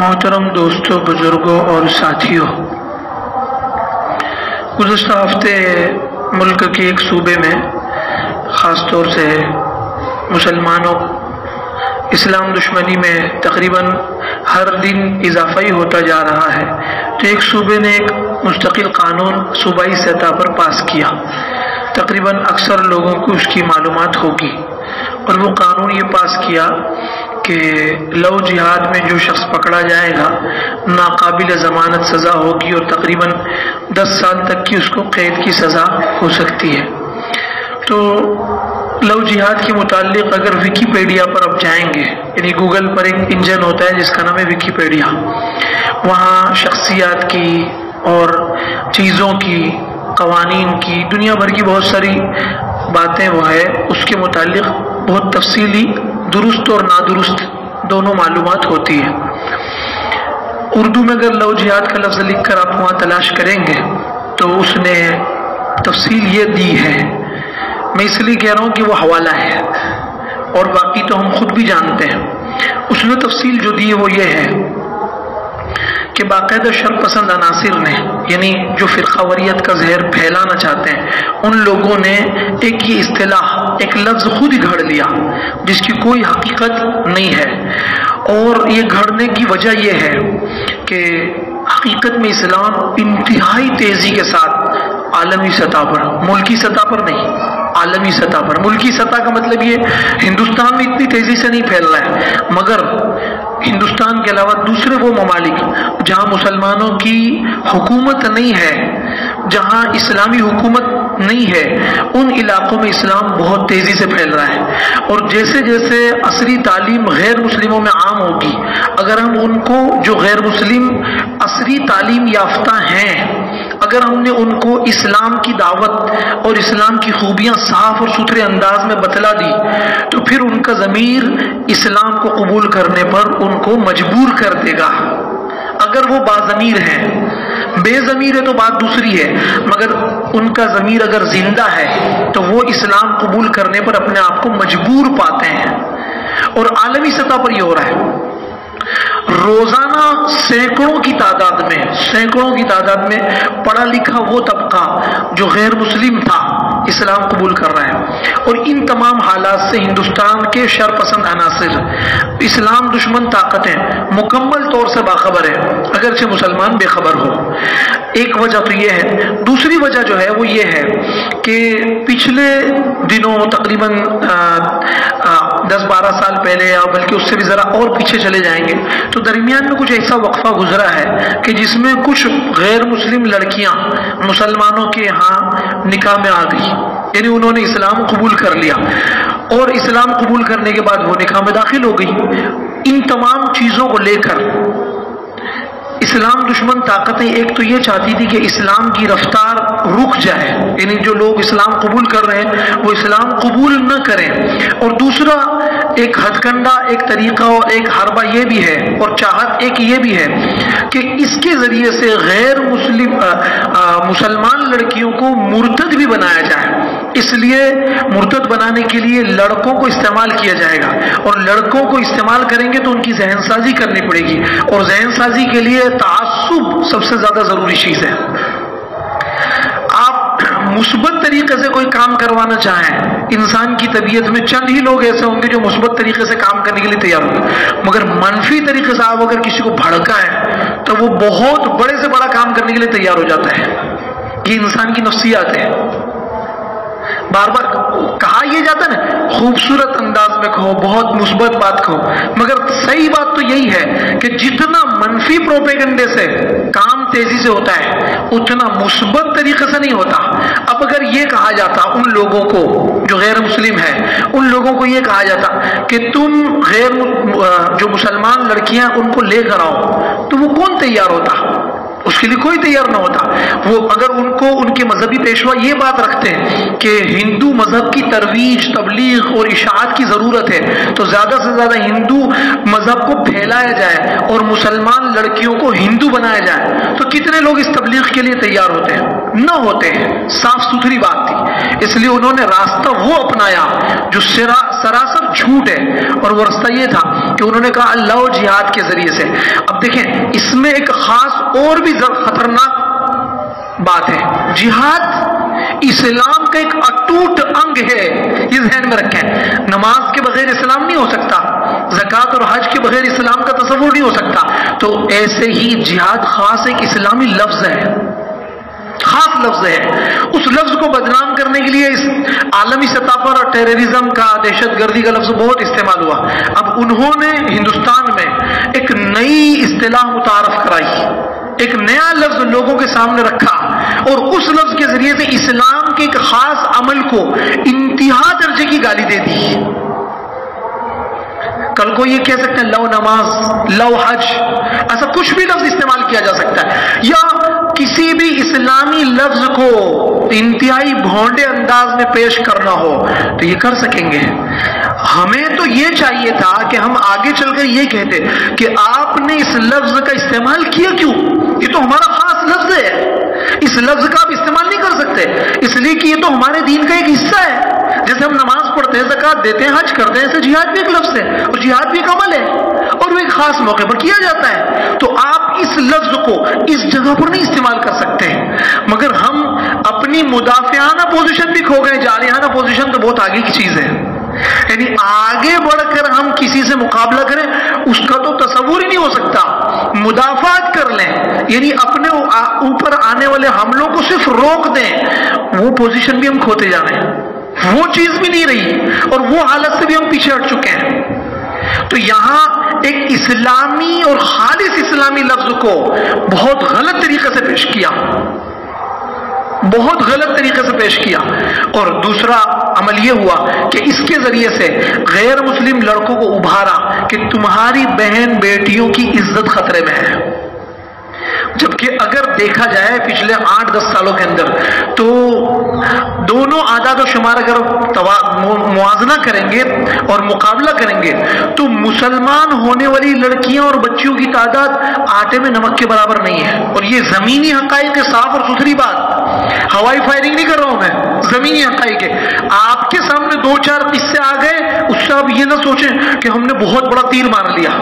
محترم دوستوں، بزرگوں اور ساتھیوں، گزشتہ ہفتے ملک کے ایک صوبے میں خاص طور سے مسلمانوں اسلام دشمنی میں تقریباً ہر دن اضافہ ہی ہوتا جا رہا ہے، تو ایک صوبے نے ایک مستقل قانون صوبائی سطح پر پاس کیا۔ تقریباً اکثر لوگوں کو اس کی معلومات ہوگی، اور وہ قانون یہ پاس کیا کہ لو جہاد میں جو شخص پکڑا جائے گا ناقابل ضمانت سزا ہوگی، اور تقریباً 10 سال تک کی اس کو قید کی سزا ہو سکتی ہے۔ تو لو جہاد کے متعلق اگر ویکیپیڈیا پر آپ جائیں گے، یعنی گوگل پر ایک انجن ہوتا ہے جس کا نام ہے ویکیپیڈیا، وہاں شخصیات کی اور چیزوں کی، قوانین کی، دنیا بھر کی بہت ساری باتیں وہ ہے، اس کے متعلق بہت تفصیلی درست اور نادرست دونوں معلومات ہوتی ہے۔ اردو میں اگر لو جہاد کا لفظ لکھ کر آپ وہاں تلاش کریں گے تو اس نے تفصیل یہ دی ہے، میں اس لیے کہہ رہا ہوں کہ وہ حوالہ ہے اور باقی تو ہم خود بھی جانتے ہیں۔ اس نے تفصیل جو دی ہے وہ یہ ہے کہ باقاعدہ شر پسند عناصر نے، یعنی جو فرقہ واریت کا زہر پھیلانا چاہتے ہیں، ان لوگوں نے ایک یہ اصطلاح، ایک لفظ خود ہی گھڑ لیا جس کی کوئی حقیقت نہیں ہے، اور یہ گھڑنے کی وجہ یہ ہے کہ حقیقت میں اسلام انتہائی تیزی کے ساتھ عالمی سطح پر، ملکی سطح پر نہیں، عالمی سطح پر، ملکی سطح کا مطلب یہ ہندوستان میں اتنی تیزی سے نہیں پھیل رہا ہے، مگر ہندوستان کے علاوہ دوسرے وہ ممالک جہاں مسلمانوں کی حکومت نہیں ہے، جہاں اسلامی حکومت نہیں ہے، ان علاقوں میں اسلام بہت تیزی سے پھیل رہا ہے۔ اور جیسے جیسے عصری تعلیم غیر مسلموں میں عام ہوگی، اگر ہم ان کو جو غیر مسلم عصری تعلیم یافتہ ہیں، اگر ہم نے ان کو اسلام کی دعوت اور اسلام کی خوبیاں صاف اور ستھرے انداز میں بتلا دی، تو پھر ان کا ضمیر اسلام کو قبول کرنے پر ان کو مجبور کر دے گا۔ اگر وہ باضمیر ہیں، بے ضمیر ہے تو بات دوسری ہے، مگر ان کا ضمیر اگر زندہ ہے تو وہ اسلام قبول کرنے پر اپنے آپ کو مجبور پاتے ہیں۔ اور عالمی سطح پر یہ ہو رہا ہے، روزانہ سینکڑوں کی تعداد میں پڑھا لکھا وہ طبقہ جو غیر مسلم تھا اسلام قبول کر رہا ہے، اور ان تمام حالات سے ہندوستان کے شر پسند عناصر، اسلام دشمن طاقتیں مکمل طور سے باخبر ہیں، اگرچہ مسلمان بے خبر ہو۔ ایک وجہ تو یہ ہے، دوسری وجہ جو ہے وہ یہ ہے کہ پچھلے دنوں تقریباً 10-12 سال پہلے، یا بلکہ اس سے بھی ذرا اور پیچھے چلے جائیں گے، تو درمیان میں کچھ ایسا وقفہ گزرا ہے کہ جس میں کچھ غیر مسلم لڑکیاں مسلمانوں کے ہاں نکاح میں آ گئی، یعنی انہوں نے اسلام قبول کر لیا، اور اسلام قبول کرنے کے بعد وہ نکاح میں داخل ہو گئی۔ ان تمام چیزوں کو لے کر اسلام دشمن طاقتیں ایک تو یہ چاہتی تھی کہ اسلام کی رفتار رک جائے، یعنی جو لوگ اسلام قبول کر رہے ہیں وہ اسلام قبول نہ کریں، اور دوسرا ایک ہتھ کنڈا، ایک طریقہ اور ایک حربہ یہ بھی ہے، اور چاہت ایک یہ بھی ہے کہ اس کے ذریعے سے غیر مسلمان لڑکیوں کو مرتد بھی بنایا جائے۔ اس لیے مرتد بنانے کے لیے لڑکوں کو استعمال کیا جائے گا، اور لڑکوں کو استعمال کریں گے تو ان کی ذہن سازی کرنی پڑے گی، اور ذہن سازی کے لیے تعصب سب سے زیادہ ضروری چیز ہے۔ آپ مثبت طریقے سے کوئی کام کروانا چاہیں، انسان کی طبیعت میں چند ہی لوگ ایسے ہوں گے جو مثبت طریقے سے کام کرنے کے لیے تیار ہوں گے، مگر منفی طریقے سے آپ اگر کسی کو بھڑکائیں تو وہ بہت بڑے سے بڑا کام کرنے کے لیے تیار ہو جاتا ہے۔ یہ انسان کی نفسیات ہے۔ بار بار کہا یہ جاتا ہے نا، خوبصورت انداز میں کہو، بہت مثبت بات کہو، مگر صحیح بات تو یہی ہے کہ جتنا منفی پروپیگنڈے سے کام تیزی سے ہوتا ہے اتنا مثبت طریقے سے نہیں ہوتا۔ اب اگر یہ کہا جاتا ان لوگوں کو جو غیر مسلم ہیں، ان لوگوں کو یہ کہا جاتا کہ تم جو مسلمان لڑکیاں ان کو لے کر آؤ، تو وہ کون تیار ہوتا؟ اس کے لیے کوئی تیار نہ ہوتا. وہ اگر ان کو ان کے مذہبی پیشوا یہ بات رکھتے ہیں کہ ہندو مذہب کی ترویج، تبلیغ اور اشاعت کی ضرورت ہے، تو زیادہ سے زیادہ ہندو مذہب کو پھیلایا جائے اور مسلمان لڑکیوں کو ہندو بنایا جائے، تو کتنے لوگ اس تبلیغ کے لیے تیار ہوتے ہیں؟ نہ ہوتے ہیں. صاف ستھری بات تھی. اس لیے انہوں نے راستہ وہ اپنایا جو سراسر جھوٹ ہے، اور وہ راستہ یہ تھا کہ انہوں نے کہا اللہ و جہاد کے ذریعے سے. اب دیکھیں اس میں ایک خاص اور بھی خطرناک بات ہے. جہاد اسلام کا ایک اٹوٹ انگ ہے، یہ ذہن میں رکھیں. نماز کے بغیر اسلام نہیں ہو سکتا، زکوٰۃ اور حج کے بغیر اسلام کا تصور نہیں ہو سکتا. تو ایسے ہی جہاد خاص ایک اسلامی لفظ ہے، خاص لفظ ہے. اس لفظ کو بدنام کرنے کے لیے اس عالمی سطح پر ٹیررزم کا، دہشت گردی کا لفظ بہت استعمال ہوا. اب انہوں نے ہندوستان میں ایک نئی اصطلاح متعارف کرائی، ایک نیا لفظ لوگوں کے سامنے رکھا، اور اس لفظ کے ذریعے سے اسلام کے ایک خاص عمل کو انتہا درجے کی گالی دے دی. کل کو یہ کہہ سکتے ہیں لو نماز، لو حج، ایسا کچھ بھی لفظ استعمال کیا جا سکتا ہے، یا کسی بھی اسلامی لفظ کو انتہائی بھونڈے انداز میں پیش کرنا ہو تو یہ کر سکیں گے. ہمیں تو یہ چاہیے تھا کہ ہم آگے چل کر یہ کہتے کہ آپ نے اس لفظ کا استعمال کیا کیوں؟ یہ تو ہمارا خاص لفظ ہے، اس لفظ کا آپ استعمال نہیں کر سکتے، اس لیے کہ یہ تو ہمارے دین کا ایک حصہ ہے. جیسے ہم نماز پڑھتے ہیں، زکوٰۃ دیتے ہیں، حج کرتے ہیں، ایسے جہاد بھی ایک لفظ ہے، اور جہاد بھی ایک عمل ہے، اور وہ ایک خاص موقع پر کیا جاتا ہے. تو آپ اس لفظ کو اس جگہ پر نہیں استعمال کر سکتے ہیں. مگر ہم اپنی مدافعانہ پوزیشن بھی کھو گئے. جارحانہ پوزیشن تو بہت آگے کی چیز ہے، یعنی آگے بڑھ کر ہم کسی سے مقابلہ کریں اس کا تو تصور ہی نہیں ہو سکتا. مدافعات کر لیں، یعنی اپنے اوپر آنے والے حملوں کو صرف روک دیں، وہ پوزیشن بھی ہم کھوتے جا رہے ہیں. وہ چیز بھی نہیں رہی، اور وہ حالت سے بھی ہم پیچھے ہٹ چکے ہیں. تو یہاں ایک اسلامی اور خالص اسلامی لفظ کو بہت غلط طریقے سے پیش کیا، بہت غلط طریقے سے پیش کیا. اور دوسرا عمل یہ ہوا کہ اس کے ذریعے سے غیر مسلم لڑکوں کو ابھارا کہ تمہاری بہن بیٹیوں کی عزت خطرے میں ہے. جبکہ اگر دیکھا جائے پچھلے 8-10 سالوں کے اندر تو دونوں اعداد و شمار اگر موازنہ کریں گے اور مقابلہ کریں گے تو مسلمان ہونے والی لڑکیاں اور بچیوں کی تعداد آٹے میں نمک کے برابر نہیں ہے. اور یہ زمینی حقائق ہے، صاف اور ستھری بات، ہوائی فائرنگ نہیں کر رہا ہوں میں، زمینی حقائق ہے. آپ کے سامنے 2-4 قصے آ گئے، اس سے آپ یہ نہ سوچیں کہ ہم نے بہت بڑا تیر مار لیا.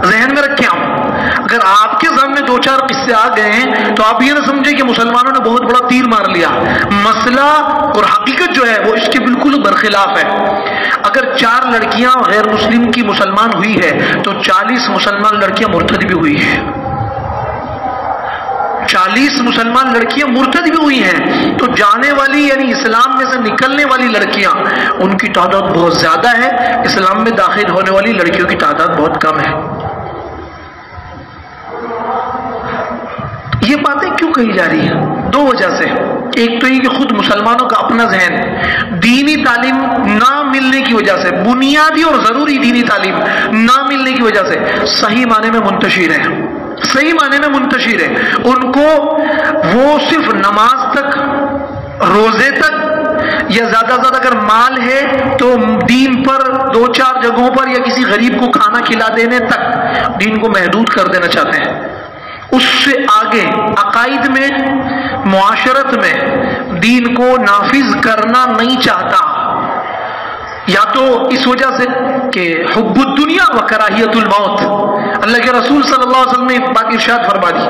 ذہن میں رکھیں آپ، اگر آپ کے سامنے 2-4 قصے آ گئے ہیں تو آپ یہ نہ سمجھیں کہ مسلمانوں نے بہت بڑا تیر مار لیا. مسئلہ اور حقیقت جو ہے وہ اس کے بالکل برخلاف ہے. اگر 4 لڑکیاں غیر مسلم کی مسلمان ہوئی ہے تو 40 مسلمان لڑکیاں مرتد بھی ہوئی ہیں. 40 مسلمان لڑکیاں مرتد بھی ہوئی ہیں. تو جانے والی یعنی اسلام میں سے نکلنے والی لڑکیاں ان کی تعداد بہت زیادہ ہے، اسلام میں داخل ہونے والی لڑکیوں کی تعداد بہت کم ہے. یہ باتیں کیوں کہی جا رہی ہیں؟ 2 وجہ سے. ایک تو یہ کہ خود مسلمانوں کا اپنا ذہن دینی تعلیم نہ ملنے کی وجہ سے، بنیادی اور ضروری دینی تعلیم نہ ملنے کی وجہ سے صحیح معنی میں منتشر ہے، صحیح معنی میں منتشر ہے. ان کو وہ صرف نماز تک، روزے تک، یا زیادہ سے زیادہ اگر مال ہے تو دین پر 2-4 جگہوں پر یا کسی غریب کو کھانا کھلا دینے تک دین کو محدود کر دینا چاہتے ہیں. اس سے آگے عقائد میں، معاشرت میں دین کو نافذ کرنا نہیں چاہتا. یا تو اس وجہ سے کہ حب الدنیا و کراہیت الموت. اللہ کے رسول صلی اللہ علیہ وسلم نے ایک بات ارشاد فرما دی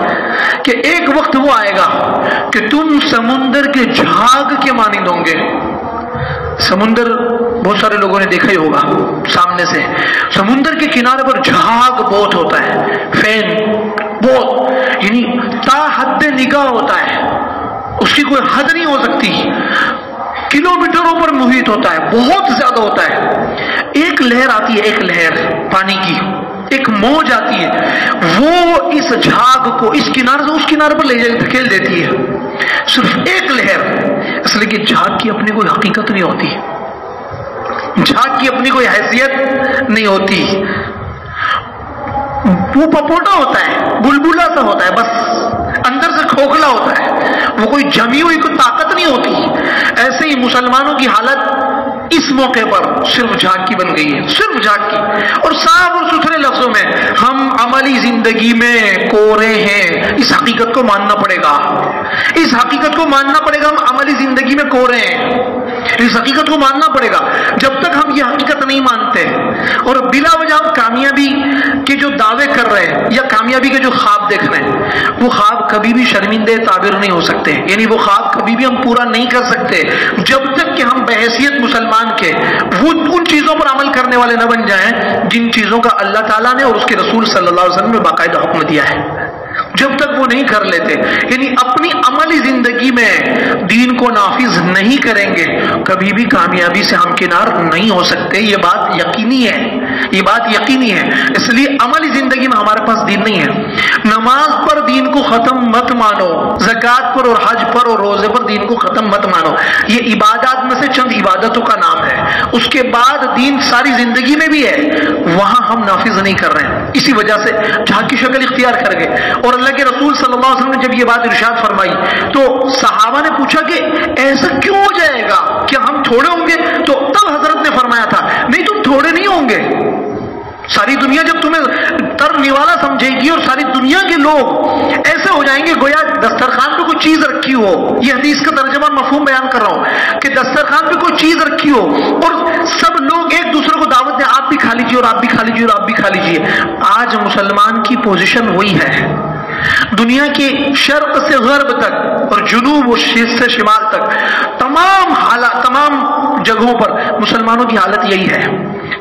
کہ ایک وقت وہ آئے گا کہ تم سمندر کے جھاگ کے مانند ہوں گے. سمندر بہت سارے لوگوں نے دیکھا ہی ہوگا سامنے سے. سمندر کے کنارے پر جھاگ بہت ہوتا ہے، فین بہت، یعنی تا حد نگاہ ہوتا ہے، اس کی کوئی حد نہیں ہو سکتی. کلومیٹروں پر محیط ہوتا ہے، بہت زیادہ ہوتا ہے. ایک لہر آتی ہے، ایک لہر پانی کی، ایک موج آتی ہے، وہ اس جھاگ کو اس کنارے سے اس کنارے پر لے جا کے دھکیل دیتی ہے. صرف ایک لہر. اس لیے کہ جھاگ کی اپنی کوئی حقیقت نہیں ہوتی، جھاگ کی اپنی کوئی حیثیت نہیں ہوتی. وہ پپوٹا ہوتا ہے، بلبلا سا ہوتا ہے، بس کھوکھلا ہوتا ہے، وہ کوئی جمی ہوئی کوئی طاقت نہیں ہوتی۔ ایسے ہی مسلمانوں کی حالت اس موقع پر صرف جھانکی بن گئی ہے، صرف جھانکی، اور صاف اور ستھرے لفظوں میں ہم عملی زندگی میں کورے ہیں۔ اس حقیقت کو ماننا پڑے گا، اس حقیقت کو ماننا پڑے گا، ہم عملی زندگی میں کورے ہیں، اس حقیقت کو ماننا پڑے گا۔ جب تک ہم یہ حقیقت نہیں مانتے اور بلا وجہ ہم کامیابی کے جو دعوے کر رہے ہیں یا کامیابی کے جو خواب دیکھ رہے ہیں، وہ خواب کبھی بھی شرمندہ تعبیر نہیں ہو سکتے، یعنی وہ خواب کبھی بھی ہم پورا نہیں کر سکتے جب تک کہ ہم بحیثیت مسلمان کے وہ ان چیزوں پر عمل کرنے والے نہ بن جائیں جن چیزوں کا اللہ تعالیٰ نے اور اس کے رسول صلی اللہ علیہ وسلم نے باقاعدہ حکم دیا ہے۔ جب تک وہ نہیں کر لیتے، یعنی اپنی عملی زندگی میں دین کو نافذ نہیں کریں گے، کبھی بھی کامیابی سے ہمکنار نہیں ہو سکتے۔ یہ بات یقینی ہے، یہ بات یقینی ہے۔ اس لیے عملی زندگی میں ہمارے پاس دین نہیں ہے۔ نماز پر دین کو ختم مت مانو، زکوٰۃ پر اور حج پر اور روزے پر دین کو ختم مت مانو، یہ عبادات میں سے چند عبادتوں کا نام ہے، اس کے بعد دین ساری زندگی میں بھی ہے، وہاں ہم نافذ نہیں کر رہے ہیں، اسی وجہ سے جھاگ کی شکل اختیار کر گئے۔ اور اللہ کے رسول صلی اللہ علیہ وسلم نے جب یہ بات ارشاد فرمائی تو صحابہ نے پوچھا کہ ایسا کیوں ہو جائے گا، کیا ہم تھوڑے ہوں گے؟ تو تب حضرت نے فرمایا تھا نہیں، تم تھوڑے نہیں ہوں گے، ساری دنیا جب تمہیں تر نوالا سمجھے گی اور ساری دنیا کے لوگ ایسے ہو جائیں گے گویا دسترخوان پہ کوئی چیز رکھی ہو، یہ حدیث کا ترجمہ مفہوم بیان کر رہا ہوں کہ دسترخوان پہ کوئی چیز رکھی ہو اور سب لوگ ایک دوسرے کو دعوت دیں آپ بھی کھا لیجیے اور آپ بھی کھا لیجیے اور آپ بھی کھا لیجیے۔ آج مسلمان کی پوزیشن وہی ہے، دنیا کے شرق سے غرب تک اور جنوب و سے شمال تک تمام جگہوں پر مسلمانوں کی حالت یہی ہے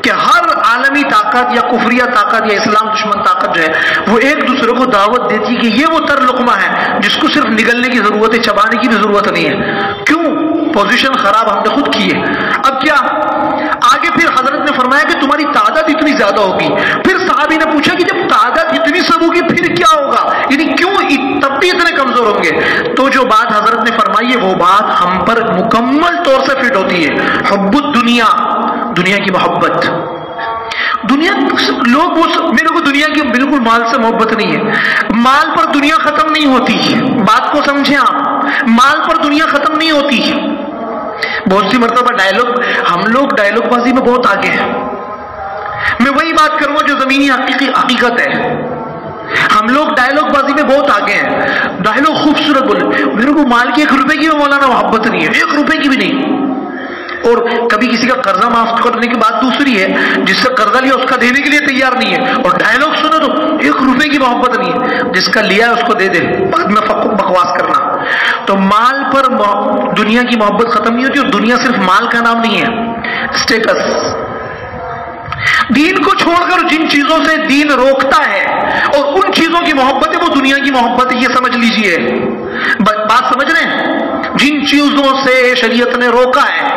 کہ ہر عالمی طاقت یا کفریہ طاقت یا اسلام دشمن طاقت جو ہے وہ ایک دوسرے کو دعوت دیتی کہ یہ وہ تر لقمہ ہے جس کو صرف نگلنے کی ضرورت ہے، چبانے کی بھی ضرورت نہیں ہے۔ کیوں؟ پوزیشن خراب ہم نے خود کی ہے۔ اب کیا آگے پھر حضرت نے فرمایا کہ تمہاری تعداد اتنی زیادہ ہوگی، پھر صحابی نے پوچھا کہ جب تعداد اتنی سب ہوگی پھر کیا ہوگا، یعنی کیوں تب بھی اتنے کمزور ہوں گے؟ تو جو بات حضرت نے فرمائی ہے وہ بات ہم پر مکمل طور سے فٹ ہوتی ہے۔ حب الدنیا، دنیا کی محبت، دنیا لوگ میرے کو دنیا کی بالکل مال سے محبت نہیں ہے، مال پر دنیا ختم نہیں ہوتی، بات کو سمجھیں آپ، مال پر دنیا ختم نہیں ہوتی۔ بہت سی مرتبہ ہم لوگ ڈائلگ بازی میں بہت آگے ہیں، میں وہی بات کروں گا جو زمینی حقیقت ہے، ہم لوگ ڈائلگ بازی میں بہت آگے ہیں، ڈائلگ خوبصورت بولے، میرے کو مال کی 1 روپے کی بھی مولانا محبت نہیں ہے، 1 روپے کی بھی نہیں، اور کبھی کسی کا قرضہ معاف کرنے کی بات دوسری ہے، جس سے قرضہ لیا اس کا دینے کے لیے تیار نہیں ہے، اور ڈائلگ سنو تو 1 روپے کی محبت نہیں ہے، جس کا لیا ہے اس کو دے دے، بعد میں بکواس کرنا۔ تو مال پر دنیا کی محبت ختم نہیں ہوتی، اور دنیا صرف مال کا نام نہیں ہے، اسٹیٹس، دین کو چھوڑ کر جن چیزوں سے دین روکتا ہے اور ان چیزوں کی محبت ہے وہ دنیا کی محبت ہے، یہ سمجھ لیجئے، بات سمجھ رہے ہیں؟ جن چیزوں سے شریعت نے روکا ہے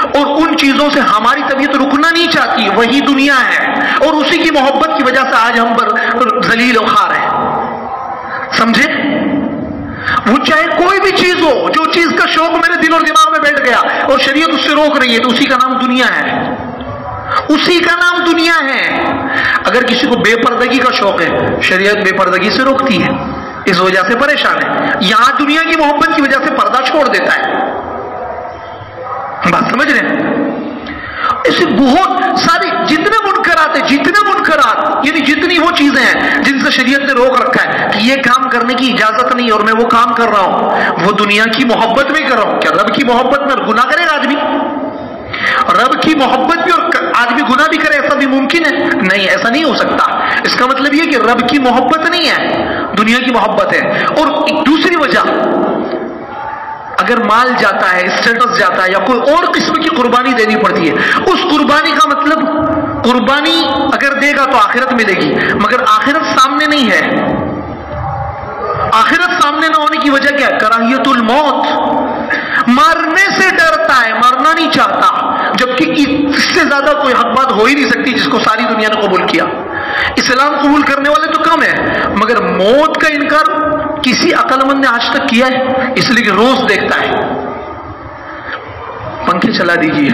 اور ان چیزوں سے ہماری طبیعت رکنا نہیں چاہتی وہی دنیا ہے، اور اسی کی محبت کی وجہ سے آج ہم پر ذلیل و خوار ہیں، سمجھے؟ وہ چاہے کوئی بھی چیز ہو، جو چیز کا شوق میرے دل اور دماغ میں بیٹھ گیا اور شریعت اس سے روک رہی ہے تو اسی کا نام دنیا ہے، اسی کا نام دنیا ہے۔ اگر کسی کو بے پردگی کا شوق ہے، شریعت بے پردگی سے روکتی ہے، اس وجہ سے پریشان ہے، یہاں دنیا کی محبت کی وجہ سے پردہ چھوڑ دیتا ہے، بات سمجھ رہے ہیں؟ ایسے بہت ساری جتنے منکرات یعنی جتنی وہ چیزیں ہیں جن سے شریعت نے روک رکھا ہے کہ یہ کام کرنے کی اجازت نہیں اور میں وہ کام کر رہا ہوں، وہ دنیا کی محبت میں کر رہا ہوں۔ کیا رب کی محبت میں گناہ کرے گا آدمی؟ رب کی محبت بھی اور آدمی گناہ بھی کرے، ایسا بھی ممکن ہے؟ نہیں، ایسا نہیں ہو سکتا۔ اس کا مطلب یہ کہ رب کی محبت نہیں ہے، دنیا کی محبت ہے۔ اور ایک دوسری وجہ، اگر مال جاتا ہے، اسٹیٹس جاتا ہے یا کوئی اور قسم کی قربانی دینی پڑتی ہے، اس قربانی کا مطلب قربانی اگر دے گا تو آخرت ملے گی، مگر آخرت سامنے نہیں ہے۔ آخرت سامنے نہ ہونے کی وجہ کیا ہے؟ کراہیت الموت، مرنے سے ڈرتا ہے، مرنا نہیں چاہتا، جبکہ اس سے زیادہ کوئی حق بات ہو ہی نہیں سکتی جس کو ساری دنیا نے قبول کیا۔ اسلام قبول کرنے والے تو کم ہے، مگر موت کا انکار کسی عقل مند نے آج تک کیا ہے؟ اس لیے کہ روز دیکھتا ہے، پنکھے چلا دیجیے،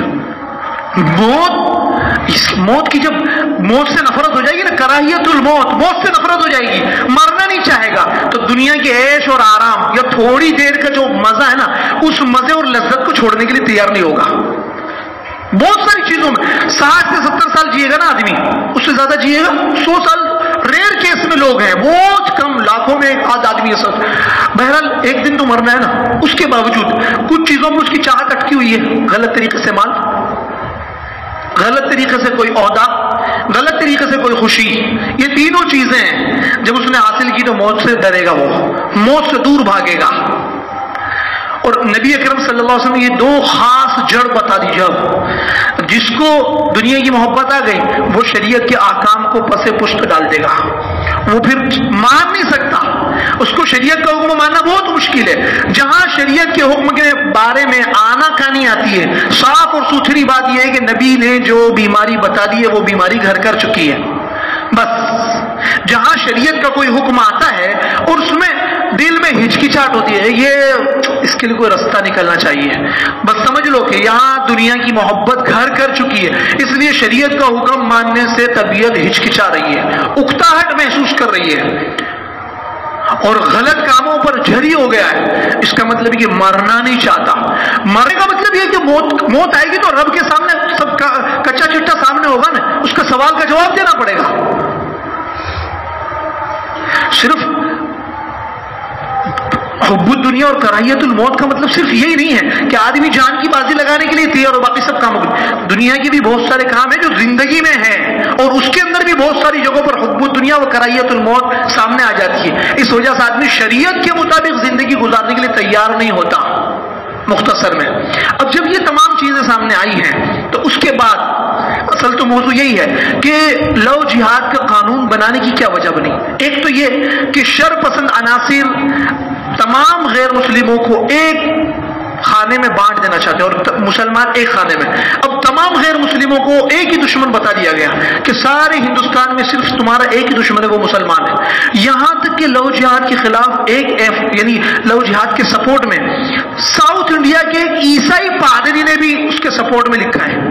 موت موت کی جب موت سے نفرت ہو جائے گی نا، کراہیت الموت، موت سے نفرت ہو جائے گی، مرنا نہیں چاہے گا، تو دنیا کے عیش اور آرام یا تھوڑی دیر کا جو مزہ ہے نا، اس مزے اور لذت کو چھوڑنے کے لیے تیار نہیں ہوگا۔ بہت ساری چیزوں میں 60 سے 70 سال جیے گا نا آدمی، اس سے زیادہ جیے گا 100 سال ریئر کیس میں لوگ ہیں، بہت کم، لاکھوں میں ایک آدھ آدمی ایسا۔ بہرحال ایک دن تو مرنا ہے نا، اس کے باوجود کچھ چیزوں میں اس کی چاہت اٹکی ہوئی ہے، غلط طریقے سے مال، غلط طریقے سے کوئی عہدہ، غلط طریقے سے کوئی خوشی، یہ تینوں چیزیں جب اس نے حاصل کی تو موت سے ڈرے گا، وہ موت سے دور بھاگے گا۔ اور نبی اکرم صلی اللہ علیہ وسلم نے یہ دو خاص جڑ بتا دی، جب جس کو دنیا کی محبت آ گئی وہ شریعت کے احکام کو پس پشت ڈال دے گا، وہ پھر مان نہیں سکتا، اس کو شریعت کا حکم ماننا بہت مشکل ہے۔ جہاں شریعت کے حکم کے بارے میں آنا کہانی آتی ہے، صاف اور ستھری بات یہ ہے کہ نبی نے جو بیماری بتا دی ہے وہ بیماری گھر کر چکی ہے، بس۔ جہاں شریعت کا کوئی حکم آتا ہے اور اس میں دل میں ہچکچاہٹ ہوتی ہے، یہ اس کے لیے کوئی رستہ نکلنا چاہیے، بس سمجھ لو کہ یہاں دنیا کی محبت گھر کر چکی ہے، اس لیے شریعت کا حکم ماننے سے طبیعت ہچکچا رہی ہے، اکتاہٹ محسوس کر رہی ہے اور غلط کاموں پر جھری ہو گیا ہے۔ اس کا مطلب ہے کہ مرنا نہیں چاہتا۔ مرنے کا مطلب یہ ہے کہ موت آئے گی تو رب کے سامنے سب کا کچا چٹا سامنے ہوگا نا، اس کا سوال کا جواب دینا پڑے گا۔ صرف حب الدنیا اور کراہیت الموت کا مطلب صرف یہی نہیں ہے کہ آدمی جان کی بازی لگانے کے لیے تیار اور باقی سب کاموں کے، دنیا کی بھی بہت سارے کام ہیں جو زندگی میں ہیں اور اس کے اندر بھی بہت ساری جگہوں پر حب الدنیا اور کراہیت الموت سامنے آ جاتی ہے۔ اس وجہ سے آدمی شریعت کے مطابق زندگی گزارنے کے لیے تیار نہیں ہوتا۔ مختصر میں اب جب یہ تمام چیزیں سامنے آئی ہیں تو اس کے بعد اصل تو موضوع یہی ہے کہ لو جہاد کا قانون بنانے کی کیا وجہ بنی۔ ایک تو یہ کہ شر پسند عناصر تمام غیر مسلموں کو ایک خانے میں بانٹ دینا چاہتے ہیں اور مسلمان ایک خانے میں۔ اب تمام غیر مسلموں کو ایک ہی دشمن بتا دیا گیا کہ سارے ہندوستان میں صرف تمہارا ایک ہی دشمن ہے، وہ مسلمان ہے۔ یہاں تک کہ لو جہاد کے خلاف یعنی لو جہاد کے سپورٹ میں ساؤتھ انڈیا کے ایک عیسائی پادری نے بھی اس کے سپورٹ میں لکھا ہے۔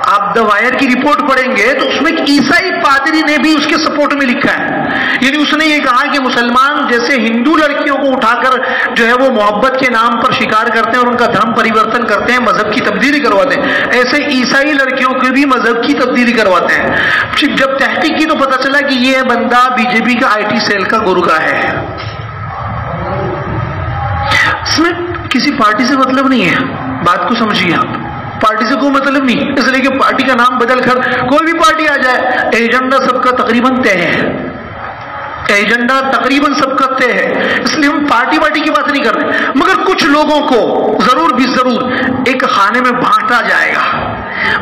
آپ دا وائر کی رپورٹ پڑھیں گے تو اس میں ایک عیسائی پادری نے بھی اس کے سپورٹ میں لکھا ہے، یعنی اس نے یہ کہا کہ مسلمان جیسے ہندو لڑکیوں کو اٹھا کر جو ہے وہ محبت کے نام پر شکار کرتے ہیں اور ان کا دھرم پریورتن کرتے ہیں، مذہب کی تبدیلی کرواتے ہیں، ایسے عیسائی لڑکیوں کی بھی مذہب کی تبدیلی کرواتے ہیں۔ جب تحقیق کی تو پتہ چلا کہ یہ بندہ بی جے پی کا آئی ٹی سیل کا گورکھا ہے۔ اس میں کسی پارٹی سے مطلب نہیں ہے، بات کو سمجھیے آپ، پارٹی سے کوئی مطلب نہیں، اس لیے کہ پارٹی کا نام بدل کر کوئی بھی پارٹی آ جائے، ایجنڈا سب کا تقریباً طے ہے، ایجنڈا تقریباً سب کا طے ہے، اس لیے ہم پارٹی کی بات نہیں کر رہے، مگر کچھ لوگوں کو ضرور بھی ضرور ایک خانے میں بانٹا جائے گا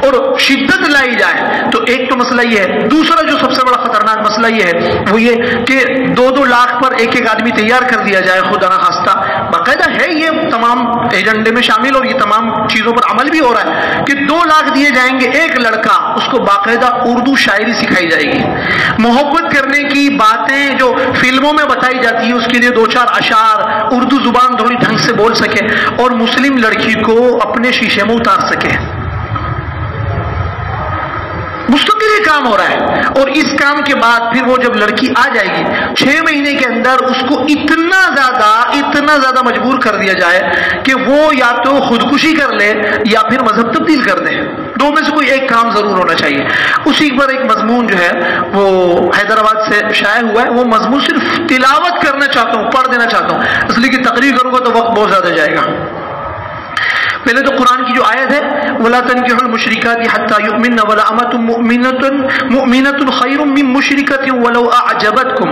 اور شدت لائی جائے تو ایک تو مسئلہ یہ ہے۔ دوسرا جو سب سے بڑا خطرناک مسئلہ یہ ہے وہ یہ کہ 2-2 لاکھ پر ایک آدمی تیار کر دیا جائے، خدا نخواستہ باقاعدہ ہے یہ تمام ایجنڈے میں شامل اور یہ تمام چیزوں پر عمل بھی ہو رہا ہے کہ 2 لاکھ دیے جائیں گے، ایک لڑکا اس کو باقاعدہ اردو شاعری سکھائی جائے گی، محبت کرنے کی باتیں جو فلموں میں بتائی جاتی ہے اس کے لیے 2-4 اشعار اردو زبان تھوڑی ڈھنگ سے بول سکے اور مسلم لڑکی کو اپنے شیشے میں اتار سکے۔ مستقل یہ کام ہو رہا ہے اور اس کام کے بعد پھر وہ جب لڑکی آ جائے گی 6 مہینے کے اندر اس کو اتنا زیادہ مجبور کر دیا جائے کہ وہ یا تو خودکشی کر لے یا پھر مذہب تبدیل کر دے، 2 میں سے کوئی ایک کام ضرور ہونا چاہیے۔ اسی پر ایک مضمون جو ہے وہ حیدرآباد سے شائع ہوا ہے، وہ مضمون صرف تلاوت کرنا چاہتا ہوں، پڑھ دینا چاہتا ہوں، اس لیے کہ تقریر کروں گا تو وقت بہت زیادہ جائے گا۔ پہلے تو قرآن کی جو آیت ہے وَلَا تَنْكِحُوا الْمُشْرِكَاتِ حَتَّى يُؤْمِنَّ وَلَا أَمَةٌ مُؤْمِنَةٌ خَيْرٌ مِّن مُّشْرِكَةٍ وَلَوْ أَعْجَبَتْكُمْ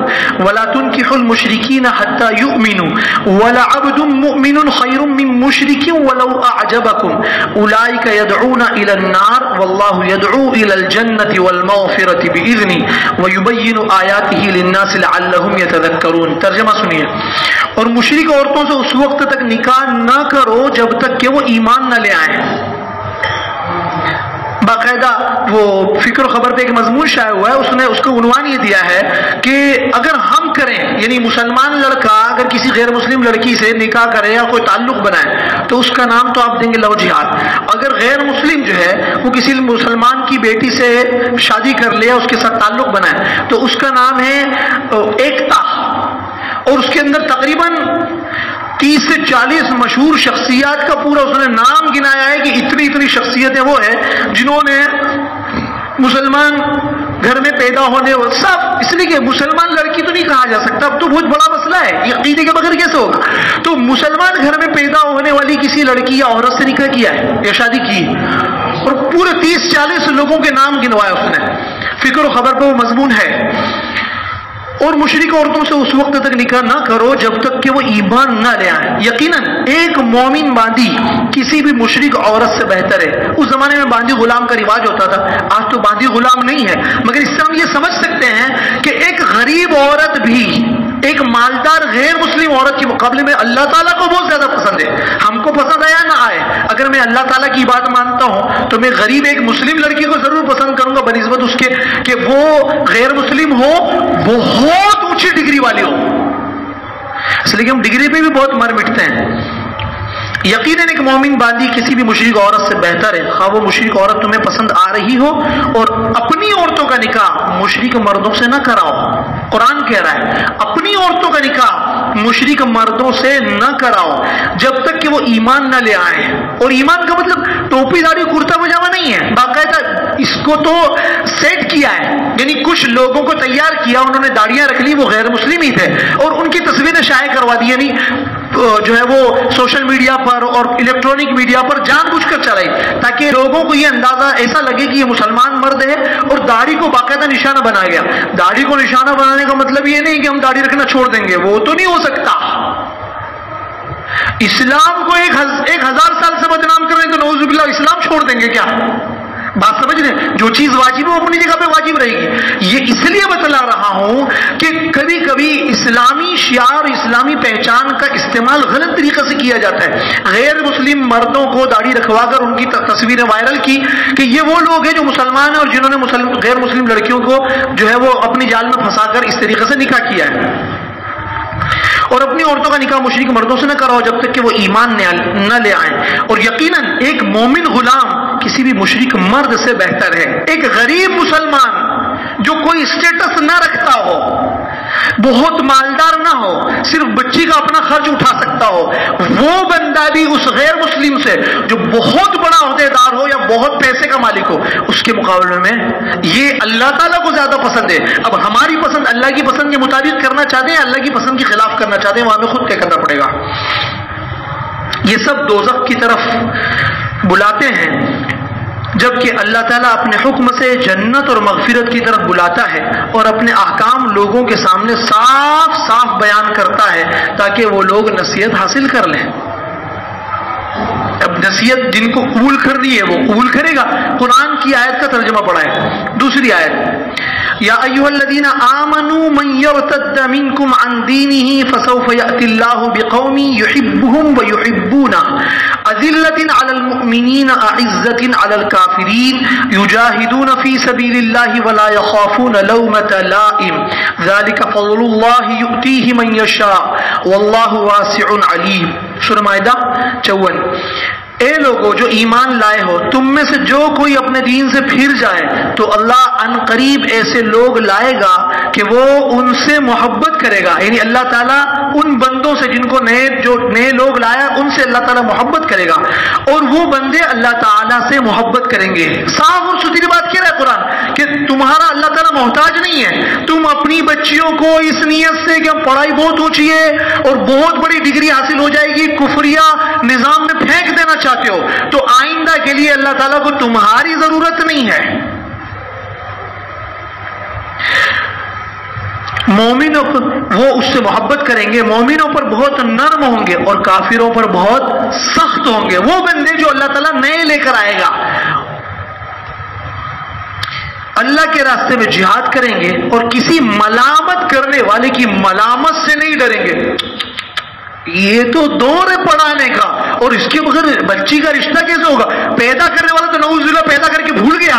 وَلَا تُنْكِحُوا الْمُشْرِكِينَ حَتَّى يُؤْمِنُوا وَلَا عَبْدٌ مُّؤْمِنٌ خَيْرٌ مِّن مُّشْرِكٍ وَلَوْ أَعْجَبَكُمْ أُولَٰئِكَ يَدْعُونَ إِلَى النَّارِ وَاللَّهُ يَدْعُو إِلَى الْجَنَّةِ وَالْمَغْفِرَةِ بِإِذْنِهِ وَيُبَيِّنُ آيَاتِهِ لِلنَّاسِ لَعَلَّهُمْ يَتَذَكَّرُونَ۔ ترجمہ سنیے، اور مشرک عورتوں سے اس وقت تک نکاح نہ کرو جب تک کہ وہ ایمان نہ لے آئیں۔ باقاعدہ وہ فکر و خبر پہ ایک مضمون شائع ہوا ہے، اس نے اس کو عنوان یہ دیا ہے کہ اگر ہم کریں، یعنی مسلمان لڑکا اگر کسی غیر مسلم لڑکی سے نکاح کرے یا کوئی تعلق بنائے تو اس کا نام تو آپ دیں گے لو جہاد۔ اگر غیر مسلم جو ہے وہ کسی مسلمان کی بیٹی سے شادی کر لے یا اس کے ساتھ تعلق بنائے تو اس کا نام ہے ایکتا، اور اس کے اندر تقریباً 30 سے 40 مشہور شخصیات کا پورا اس نے نام گنایا ہے کہ اتنی شخصیتیں وہ ہیں جنہوں نے مسلمان گھر میں پیدا ہونے اور سب، اس لیے کہ مسلمان لڑکی تو نہیں کہا جا سکتا، اب تو بہت بڑا مسئلہ ہے، یہ عقیدے کے بغیر کیسے ہوگا؟ تو مسلمان گھر میں پیدا ہونے والی کسی لڑکی یا عورت سے نکاح کیا ہے یا شادی کی، اور پورے 30-40 لوگوں کے نام گنوایا اس نے، فکر و خبر پہ وہ مضمون ہے۔ اور مشرک عورتوں سے اس وقت تک نکاح نہ کرو جب تک کہ وہ ایمان نہ لے آئیں۔ یقیناً ایک مومن باندی کسی بھی مشرک عورت سے بہتر ہے۔ اس زمانے میں باندی غلام کا رواج ہوتا تھا، آج تو باندی غلام نہیں ہے، مگر اس سے ہم یہ سمجھ سکتے ہیں کہ ایک غریب عورت بھی ایک مالدار غیر مسلم عورت کے مقابلے میں اللہ تعالیٰ کو بہت زیادہ پسند ہے۔ ہم کو پسند آیا نہ آئے، اگر میں اللہ تعالیٰ کی بات مانتا ہوں تو میں غریب ایک مسلم لڑکی کو ضرور پسند کروں گا بنسبت اس کے کہ وہ غیر مسلم ہو، بہت اونچی ڈگری والی ہو، اس لیے کہ ہم ڈگری پہ بھی بہت مر مٹتے ہیں۔ یقیناً ایک مومن باندی کسی بھی مشرک عورت سے بہتر ہے، خواہ وہ مشرک عورت تمہیں پسند آ رہی ہو، اور اپنی عورتوں کا نکاح مشرک مردوں سے نہ کراؤ۔ قرآن کہہ رہا ہے اپنی عورتوں کا نکاح مشرک مردوں سے نہ کراؤ جب تک کہ وہ ایمان نہ لے آئیں۔ اور ایمان کا مطلب ٹوپی داڑھی کرتا پجامہ نہیں ہے، باقاعدہ اس کو تو سیٹ کیا ہے، یعنی کچھ لوگوں کو تیار کیا، انہوں نے داڑیاں رکھ لی، وہ غیر مسلم ہی تھے، اور ان کی تصویریں شائع کروا دی، یعنی جو ہے وہ سوشل میڈیا پر اور الیکٹرانک میڈیا پر جان بوجھ کر چلائی تاکہ لوگوں کو یہ اندازہ ایسا لگے کہ یہ مسلمان مرد ہے، اور داڑھی کو باقاعدہ نشانہ بنایا گیا۔ داڑھی کو نشانہ بنانے کا مطلب یہ نہیں کہ ہم داڑھی رکھنا چھوڑ دیں گے، وہ تو نہیں ہو سکتا۔ اسلام کو 1000 سال سے بدنام کر رہے ہیں تو نعوذ باللہ اسلام چھوڑ دیں گے کیا؟ بات سمجھ رہے؟ جو چیز واجب ہے وہ اپنی جگہ پہ واجب رہے گی۔ یہ اس لیے بتلا رہا ہوں کہ کبھی کبھی اسلامی شعار، اسلامی پہچان کا استعمال غلط طریقے سے کیا جاتا ہے۔ غیر مسلم مردوں کو داڑھی رکھوا کر ان کی تصویریں وائرل کی کہ یہ وہ لوگ ہیں جو مسلمان ہیں اور جنہوں نے غیر مسلم لڑکیوں کو جو ہے وہ اپنی جال میں پھنسا کر اس طریقے سے نکاح کیا ہے۔ اور اپنی عورتوں کا نکاح مشرک مردوں سے نہ کراؤ جب تک کہ وہ ایمان نہ لے آئیں۔ اور یقیناً ایک مومن غلام کسی بھی مشرک مرد سے بہتر ہے۔ ایک غریب مسلمان جو کوئی اسٹیٹس نہ رکھتا ہو، بہت مالدار نہ ہو، صرف بچی کا اپنا خرچ اٹھا سکتا ہو، وہ بندہ بھی اس غیر مسلم سے جو بہت بڑا عہدیدار ہو یا بہت پیسے کا مالک ہو، اس کے مقابلے میں یہ اللہ تعالیٰ کو زیادہ پسند ہے۔ اب ہماری پسند اللہ کی پسند کے مطابق کرنا چاہتے ہیں، اللہ کی پسند کے خلاف کرنا چاہتے ہیں، وہ ہمیں خود طے کرنا پڑے گا۔ یہ سب دوزخ کی طرف بلاتے ہیں، جبکہ اللہ تعالیٰ اپنے حکم سے جنت اور مغفرت کی طرف بلاتا ہے اور اپنے احکام لوگوں کے سامنے صاف صاف بیان کرتا ہے تاکہ وہ لوگ نصیحت حاصل کر لیں۔ اب نصیحت جن کو قبول کرنی ہے وہ قبول کرے گا۔ قرآن کی آیت کا ترجمہ پڑھا ہے، دوسری آیت، یا ایھا الذین آمنوا من یرتد منکم عن دینہ فسوف یأتی اللہ بقوم یحبهم ویحبونہ اذلۃ علی المؤمنین اعزۃ علی الکافرین یجاہدون فی سبیل اللہ ولا یخافون لومۃ لائم ذلک فضل اللہ یؤتیہ من یشاء واللہ واسع علیم۔ سورہ مائدہ 54۔ اے لوگو جو ایمان لائے ہو، تم میں سے جو کوئی اپنے دین سے پھر جائے تو اللہ ان قریب ایسے لوگ لائے گا کہ وہ ان سے محبت کرے گا، یعنی اللہ تعالیٰ ان بندوں سے جن کو نئے لوگ لایا ان سے اللہ تعالیٰ محبت کرے گا، اور وہ بندے اللہ تعالیٰ سے محبت کریں گے۔ صاف اور ستھری بات کہہ رہا ہے قرآن کہ تمہارا اللہ تعالیٰ محتاج نہیں ہے۔ تم اپنی بچیوں کو اس نیت سے کہ پڑھائی بہت اونچی ہے اور بہت بڑی ڈگری حاصل ہو جائے گی کفریہ نظام میں پھینک دینا چاہتے ہو تو آئندہ کے لیے اللہ تعالیٰ کو تمہاری ضرورت نہیں ہے۔ مومنوں پر وہ اس سے محبت کریں گے، مومنوں پر بہت نرم ہوں گے اور کافروں پر بہت سخت ہوں گے۔ وہ بندے جو اللہ تعالیٰ نئے لے کر آئے گا، اللہ کے راستے میں جہاد کریں گے اور کسی ملامت کرنے والے کی ملامت سے نہیں ڈریں گے۔ یہ تو دور ہے پڑھانے کا، اور اس کے بغیر بچی کا رشتہ کیسے ہوگا؟ پیدا کرنے والا تو نعوذ باللہ پیدا کر کے بھول گیا،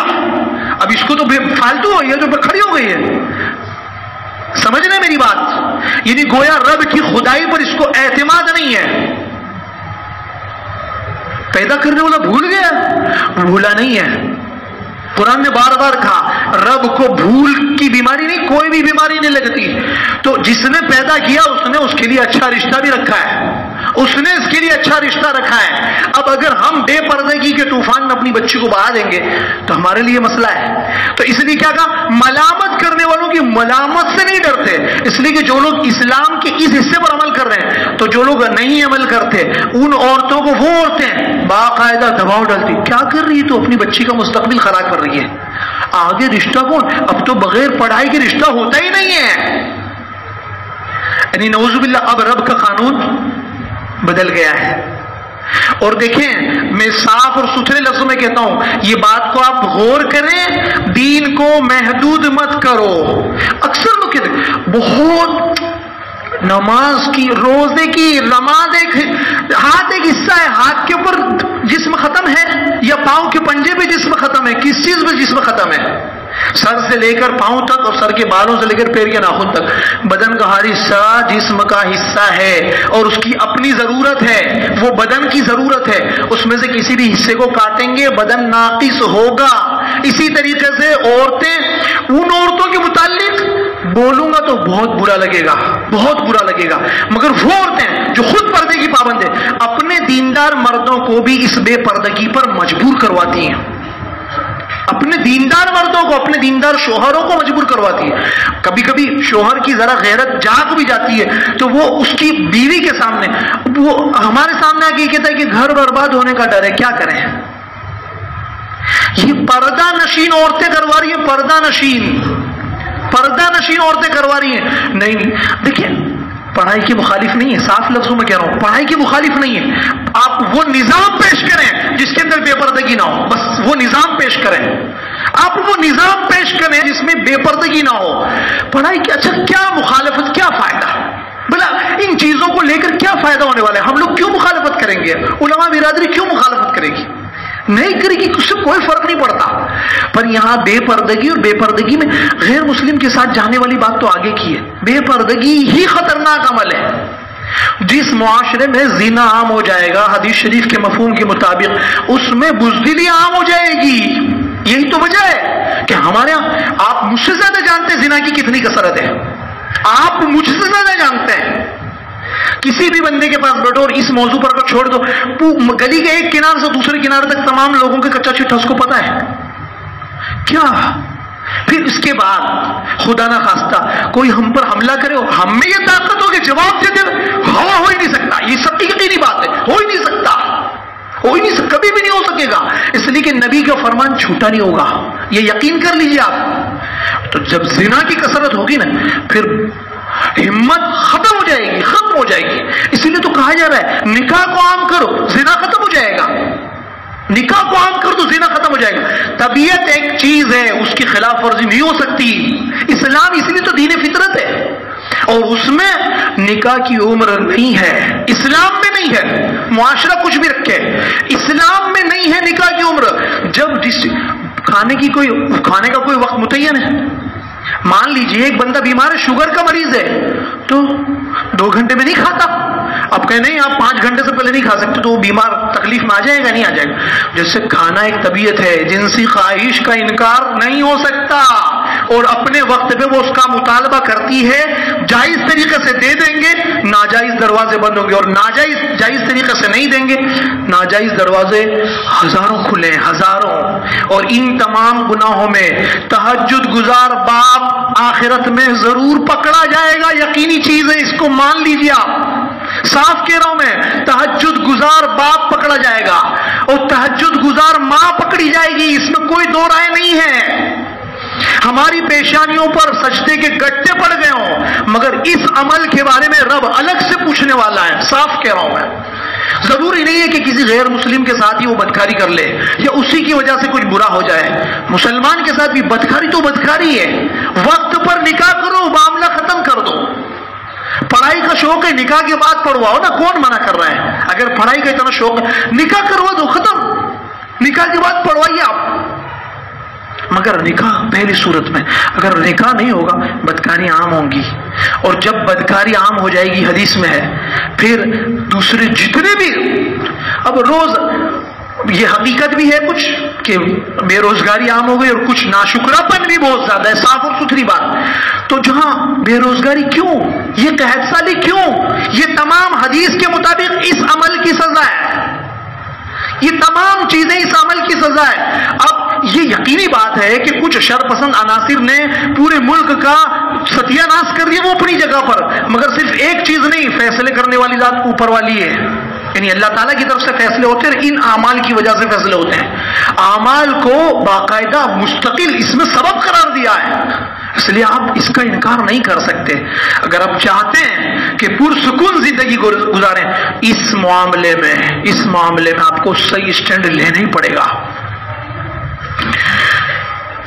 اب اس کو تو فالتو ہوئی ہے جو کھڑی ہو گئی ہے. سمجھنا میری بات، یعنی گویا رب کی خدائی پر اس کو اعتماد نہیں ہے. پیدا کرنے والا بھول گیا، بھولا نہیں ہے. قرآن نے بار بار کہا رب کو بھول کی بیماری نہیں، کوئی بھی بیماری نہیں لگتی. تو جس نے پیدا کیا اس نے اس کے لیے اچھا رشتہ بھی رکھا ہے، اس نے اس کے لیے اچھا رشتہ رکھا ہے. اب اگر ہم بے پردگی کے طوفان میں اپنی بچی کو بہا دیں گے تو ہمارے لیے مسئلہ ہے. تو اس لیے کیا کہا، ملامت کرنے والوں کی ملامت سے نہیں ڈرتے، اس لیے کہ جو لوگ اسلام کے اس حصے پر عمل کر رہے ہیں، تو جو لوگ نہیں عمل کرتے ان عورتوں کو وہ عورتیں باقاعدہ دباؤ ڈالتی، کیا کر رہی ہے تو اپنی بچی کا مستقبل خراب کر رہی ہے. آگے رشتہ کون؟ اب تو بغیر پڑھائی کے رشتہ ہوتا ہی نہیں ہے. یعنی نعوذ باللہ اب رب کا قانون بدل گیا ہے. اور دیکھیں میں صاف اور ستھرے لفظوں میں کہتا ہوں، یہ بات کو آپ غور کریں، دین کو محدود مت کرو. اکثر لوگ کہتے ہیں بہت نماز کی، روزے کی، نماز ایک ہاتھ ایک حصہ ہے، ہاتھ کے اوپر جسم ختم ہے یا پاؤں کے پنجے پہ جسم ختم ہے؟ کس چیز پہ جسم ختم ہے؟ سر سے لے کر پاؤں تک اور سر کے بالوں سے لے کر پیر کے ناخن تک بدن کا ہر حصہ جسم کا حصہ ہے اور اس کی اپنی ضرورت ہے، وہ بدن کی ضرورت ہے. اس میں سے کسی بھی حصے کو کاٹیں گے بدن ناقص ہوگا. اسی طریقے سے عورتیں، ان عورتوں کے متعلق بولوں گا تو بہت برا لگے گا، بہت برا لگے گا، مگر وہ عورتیں جو خود پردے کی پابند ہیں اپنے دیندار مردوں کو بھی اس بے پردگی پر مجبور کرواتی ہیں. اپنے دیندار مردوں کو، اپنے دیندار شوہروں کو مجبور کرواتی ہے. کبھی کبھی شوہر کی ذرا غیرت جاگ بھی جاتی ہے تو وہ اس کی بیوی کے سامنے، وہ ہمارے سامنے آ کے کہتا ہے کہ گھر برباد ہونے کا ڈر ہے، کیا کریں؟ یہ پردہ نشین عورتیں کروا رہی ہیں، پردہ نشین عورتیں کروا رہی ہیں. نہیں دیکھیں، پڑھائی کی مخالف نہیں ہے، صاف لفظوں میں کہہ رہا ہوں، پڑھائی کی مخالف نہیں ہے. آپ وہ نظام پیش کریں جس کے اندر بے پردگی نہ ہو، بس وہ نظام پیش کریں. آپ وہ نظام پیش کریں جس میں بے پردگی نہ ہو. پڑھائی کی اچھا کیا مخالفت، کیا فائدہ؟ بلا ان چیزوں کو لے کر کیا فائدہ ہونے والا ہے؟ ہم لوگ کیوں مخالفت کریں گے؟ علماء برادری کیوں مخالفت کرے گی؟ نہیں کرے گی، اس سے کوئی فرق نہیں پڑتا. پر یہاں بے پردگی اور بے پردگی میں غیر مسلم کے ساتھ جانے والی بات تو آگے کی ہے. بے پردگی ہی خطرناک عمل ہے. جس معاشرے میں زنا عام ہو جائے گا حدیث شریف کے مفہوم کے مطابق، اس میں بزدلی عام ہو جائے گی. یہی تو وجہ ہے کہ ہمارے ہاں آپ مجھ سے زیادہ جانتے ہیں زنا کی کتنی کثرت ہے. آپ مجھ سے زیادہ جانتے ہیں. کسی بھی بندے کے پاس بیٹھو اور اس موضوع پر اگر چھوڑ دو، گلی کے ایک کنارے سے دوسرے کنارے تک تمام لوگوں کے کچا چٹھا اس کو پتا ہے. کیا پھر اس کے بعد خدا نہ خواستہ کوئی ہم پر حملہ کرے، ہم میں یہ طاقت ہو کہ جواب دے دے، ہوا ہو ہی نہیں سکتا. یہ سب کی یقینی بات ہے، ہو ہی نہیں سکتا، ہو ہی نہیں سکتا، کبھی بھی نہیں ہو سکے گا. اس لیے کہ نبی کا فرمان جھوٹا نہیں ہوگا، یہ یقین کر لیجیے آپ. تو جب زنا کی کثرت ہوگی نا پھر ہمت ختم ہو جائے گی، ختم ہو جائے گی. اسی لیے تو کہا جا رہا ہے نکاح کو عام کرو، زنا ختم ہو جائے گا. نکاح کو عام کر دو، زنا ختم ہو جائے گا. طبیعت ایک چیز ہے، اس کی خلاف ورزی نہیں ہو سکتی. اسلام اس لیے تو دین فطرت ہے، اور اس میں نکاح کی عمر نہیں ہے، اسلام میں نہیں ہے. معاشرہ کچھ بھی رکھے، اسلام میں نہیں ہے نکاح کی عمر. جب جس کھانے کا کوئی وقت متعین ہے. مان لیجئے ایک بندہ بیمار ہے، شوگر کا مریض ہے، تو 2 گھنٹے میں نہیں کھاتا. اب کہیں نہیں آپ 5 گھنٹے سے پہلے نہیں کھا سکتے، تو وہ بیمار تکلیف میں آ جائے گا؟ نہیں آ جائے گا. جیسے کھانا ایک طبیعت ہے، جنسی خواہش کا انکار نہیں ہو سکتا، اور اپنے وقت پہ وہ اس کا مطالبہ کرتی ہے. جائز طریقے سے دے دیں گے، ناجائز دروازے بند ہوں گے، اور جائز طریقے سے نہیں دیں گے، ناجائز دروازے ہزاروں کھلے، ہزاروں. اور ان تمام گناہوں میں تہجد گزار باپ آخرت میں ضرور پکڑا جائے گا. یقینی چیز ہے، اس کو مان لیجیے. آپ صاف کہہ رہا ہوں میں، تہجد گزار باپ پکڑا جائے گا اور تہجد گزار ماں پکڑی جائے گی. اس میں کوئی دو رائے نہیں ہے. ہماری پیشانیوں پر سجدے کے گٹے پڑ گئے ہوں، مگر اس عمل کے بارے میں رب الگ سے پوچھنے والا ہے. صاف کہہ رہا ہوں میں. ضروری نہیں ہے کہ کسی غیر مسلم کے ساتھ ہی وہ بدکاری کر لے یا اسی کی وجہ سے کچھ برا ہو جائے. مسلمان کے ساتھ بھی بدکاری تو بدکاری ہے. وقت پر نکاح کرو، معاملہ ختم کر دو. پڑھائی کا شوق ہے نکاح کے بعد پڑھواؤ نا، کون منع کر رہا ہے؟ اگر پڑھائی کا اتنا شوق ہے نکاح کروا دو، ختم، نکاح کے بعد پڑھوائیے آپ۔ مگر نکاح پہلی صورت میں، اگر نکاح نہیں ہوگا بدکاری عام ہوں گی، اور جب بدکاری عام ہو جائے گی حدیث میں ہے پھر دوسرے جتنے بھی، اب روز یہ حقیقت بھی ہے کچھ کہ بے روزگاری عام ہو گئی اور کچھ ناشکرا پن بھی بہت زیادہ ہے، صاف اور ستھری بات۔ تو جہاں بے روزگاری کیوں، یہ قحط سالی کیوں، یہ تمام حدیث کے مطابق اس عمل کی سزا ہے، یہ تمام چیزیں اس عمل کی سزا ہے۔ اب یہ یقینی بات ہے کہ کچھ شر پسند عناصر نے پورے ملک کا ستیہ ناش کر دیا، وہ اپنی جگہ پر، مگر صرف ایک چیز نہیں، فیصلے کرنے والی ذات اوپر والی ہے، یعنی اللہ تعالیٰ کی طرف سے فیصلے ہوتے ہیں، ان اعمال کی وجہ سے فیصلے ہوتے ہیں۔ اعمال کو باقاعدہ مستقل اس میں سبب قرار دیا ہے، اس لیے آپ اس کا انکار نہیں کر سکتے۔ اگر آپ چاہتے ہیں کہ پرسکون زندگی گزاریں، اس معاملے میں آپ کو صحیح اسٹینڈ لینا ہی پڑے گا۔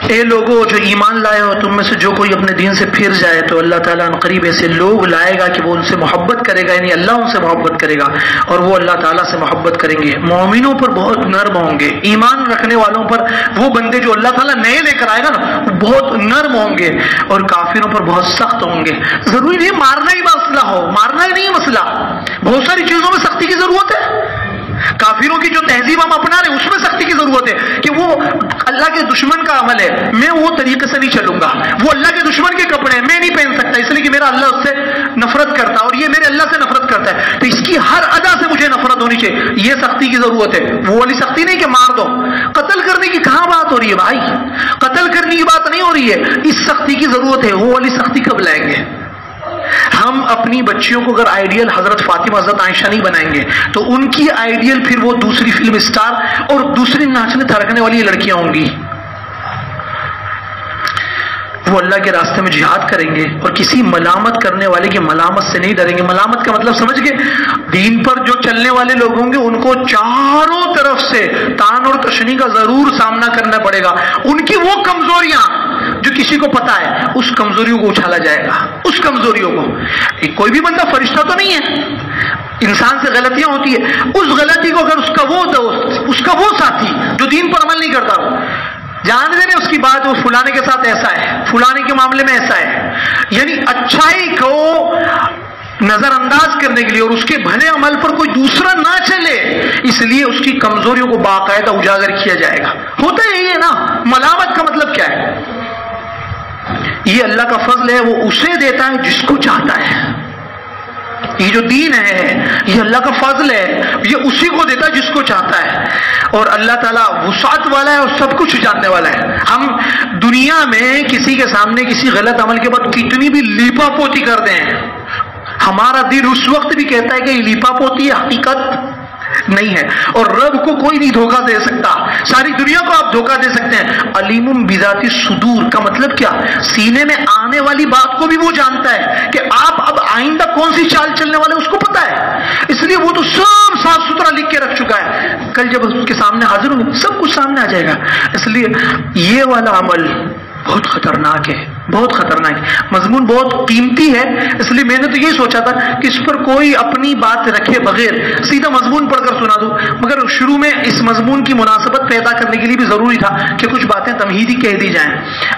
اے لوگوں جو ایمان لائے ہو، تم میں سے جو کوئی اپنے دین سے پھر جائے تو اللہ تعالیٰ ان قریب ایسے لوگ لائے گا کہ وہ ان سے محبت کرے گا، یعنی اللہ ان سے محبت کرے گا اور وہ اللہ تعالیٰ سے محبت کریں گے۔ مومنوں پر بہت نرم ہوں گے، ایمان رکھنے والوں پر، وہ بندے جو اللہ تعالیٰ نئے لے کر آئے گا نا وہ بہت نرم ہوں گے، اور کافروں پر بہت سخت ہوں گے۔ ضروری نہیں مارنا ہی مسئلہ ہو، مارنا ہی نہیں مسئلہ، بہت ساری چیزوں میں سختی کی ضرورت ہے۔ کافروں کی جو تہذیب ہم اپنا رہے ہیں اس میں سختی کی ضرورت ہے کہ وہ اللہ کے دشمن کا عمل ہے، میں وہ طریقے سے نہیں چلوں گا، وہ اللہ کے دشمن کے کپڑے ہیں میں نہیں پہن سکتا اس لیے کہ میرا اللہ اس سے نفرت کرتا ہے اور یہ میرے اللہ سے نفرت کرتا ہے، تو اس کی ہر ادا سے مجھے نفرت ہونی چاہیے، یہ سختی کی ضرورت ہے۔ وہ والی سختی نہیں کہ مار دو، قتل کرنے کی کہاں بات ہو رہی ہے بھائی، قتل کرنے کی بات نہیں ہو رہی ہے، اس سختی کی ضرورت ہے۔ وہ والی سختی کب لائیں گے؟ ہم اپنی بچیوں کو اگر آئیڈیل حضرت فاطمہ حضرت عائشہ نہیں بنائیں گے تو ان کی آئیڈیل پھر وہ دوسری فلم اسٹار اور دوسری ناچنے تھرکنے والی لڑکیاں ہوں گی۔ وہ اللہ کے راستے میں جہاد کریں گے اور کسی ملامت کرنے والے کی ملامت سے نہیں ڈریں گے۔ ملامت کا مطلب سمجھ گئے؟ دین پر جو چلنے والے لوگ ہوں گے ان کو چاروں طرف سے تان اور تشنی کا ضرور سامنا کرنا پڑے گا، ان کی وہ کمزوریاں جو کسی کو پتا ہے اس کمزوریوں کو اچھالا جائے گا، اس کمزوریوں کو۔ کوئی بھی بندہ فرشتہ تو نہیں ہے، انسان سے غلطیاں ہوتی ہے، اس غلطی کو اگر اس کا وہ دوست، اس کا وہ ساتھی جو دین پر عمل نہیں کرتا، جان دے اس کی بات وہ فلانے کے ساتھ ایسا ہے، فلانے کے معاملے میں ایسا ہے، یعنی اچھائی کو نظر انداز کرنے کے لیے اور اس کے بھلے عمل پر کوئی دوسرا نہ چلے، اس لیے اس کی کمزوریوں کو باقاعدہ اجاگر کیا جائے گا۔ ہوتا یہی ہے نا، ملامت کا مطلب کیا ہے؟ یہ اللہ کا فضل ہے، وہ اسے دیتا ہے جس کو چاہتا ہے۔ یہ جو دین ہے یہ اللہ کا فضل ہے، یہ اسی کو دیتا ہے جس کو چاہتا ہے، اور اللہ تعالیٰ وسعت والا ہے اور سب کچھ جاننے والا ہے۔ ہم دنیا میں کسی کے سامنے کسی غلط عمل کے بعد کتنی بھی لیپا پوتی کر دیں، ہمارا دل اس وقت بھی کہتا ہے کہ یہ لیپا پوتی حقیقت نہیں ہے، اور رب کو کوئی نہیں دھوکہ دے سکتا، ساری دنیا کو آپ دھوکہ دے سکتے ہیں۔ علیم بذات الصدور کا مطلب کیا؟ سینے میں آنے والی بات کو بھی وہ جانتا ہے کہ آپ اب آئندہ کون سی چال چلنے والے اس کو پتا ہے، اس لیے وہ تو سب صاف ستھرا لکھ کے رکھ چکا ہے، کل جب اس کے سامنے حاضر ہوں گے سب کچھ سامنے آ جائے گا۔ اس لیے یہ والا عمل بہت خطرناک ہے، بہت خطرناک ہے، مضمون بہت قیمتی ہے، اس لیے میں نے تو یہی سوچا تھا کہ اس پر کوئی اپنی بات رکھے بغیر سیدھا مضمون پڑھ کر سنا دوں، مگر شروع میں اس مضمون کی مناسبت پیدا کرنے کے لیے بھی ضروری تھا کہ کچھ باتیں تمہیدی کہہ دی جائیں۔